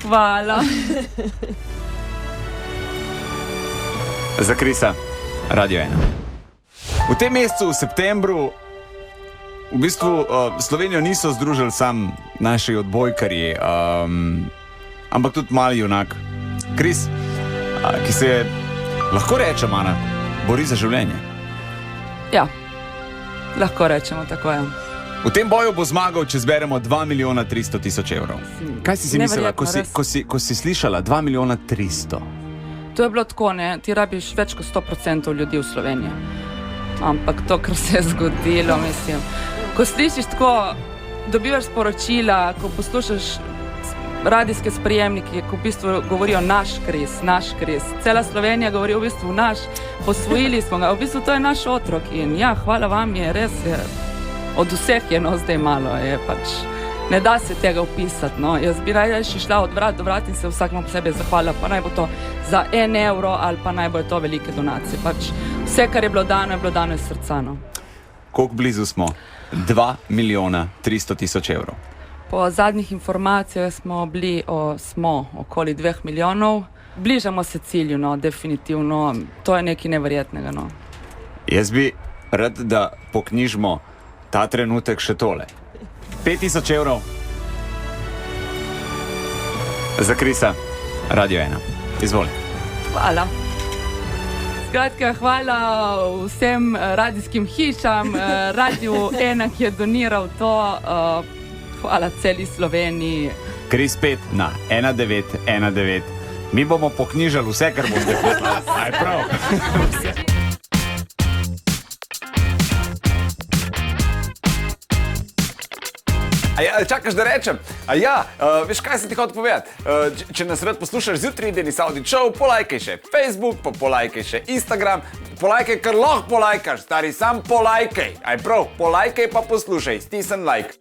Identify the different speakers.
Speaker 1: Hvala.
Speaker 2: Za Krisa, Radio 1. V tem mesecu, v septembru, v bistvu Slovenijo niso združili sam naši odbojkarji, ampak tudi mali junak Kris, ki se je, lahko rečemo, Ana, bori za življenje.
Speaker 1: Ja, lahko rečemo tako, ja.
Speaker 2: V tem boju bo zmagal, če zberemo 2 milijona 300 tisoč evrov. Kaj si mislila, ko si slišala 2 milijona 300?
Speaker 1: To je bilo tako, ne, ti rabiš več kot 100% ljudi v Sloveniji. Ampak to, kar se je zgodilo, mislim, ko slišiš tako, dobivaš sporočila, ko poslušaš radijske sprejemnike, ko v bistvu govorijo naš Kris. Cela Slovenija govori v bistvu naš, posvojili smo ga, v bistvu to je naš otrok in ja, hvala vam, je res, od vseh je zdaj malo, je pač, ne da se tega opisati, no. Jaz bi raje šla od vrat do vrat in se vsakmu posebej zahvalila, pa naj bo to za 1 evro ali pa naj bo to velike donacije. Pač vse, kar je bilo dano iz srca, no.
Speaker 2: Koliko blizu smo? 2 milijona 300 tisoč evrov.
Speaker 1: Po zadnjih informacijah smo bili okoli 2 milijonov. Bližamo se cilju, no, definitivno. To je nekaj neverjetnega, no.
Speaker 2: Jaz bi rad, da poknjižimo ta trenutek še tole. 5000 evrov za Krisa, Radio 1. Izvoli.
Speaker 1: Hvala. Skratka, hvala vsem radijskim hišam, Radio 1, ki je doniral to. Hvala celi Sloveniji.
Speaker 2: Kris 5 na 1919. Mi bomo poknjižali vse, kar boste poslali. Aj prav. Čakaš, da rečem? Veš, kaj sem ti hotel povedati? Če nas rad poslušaš zjutraj, Denis Audić Show, polajkaj še Facebook, pa polajkaj še Instagram, polajkaj, kar lahko polajkaš, stari, sam polajkaj. Aj prav, polajkaj pa poslušaj, stisni like.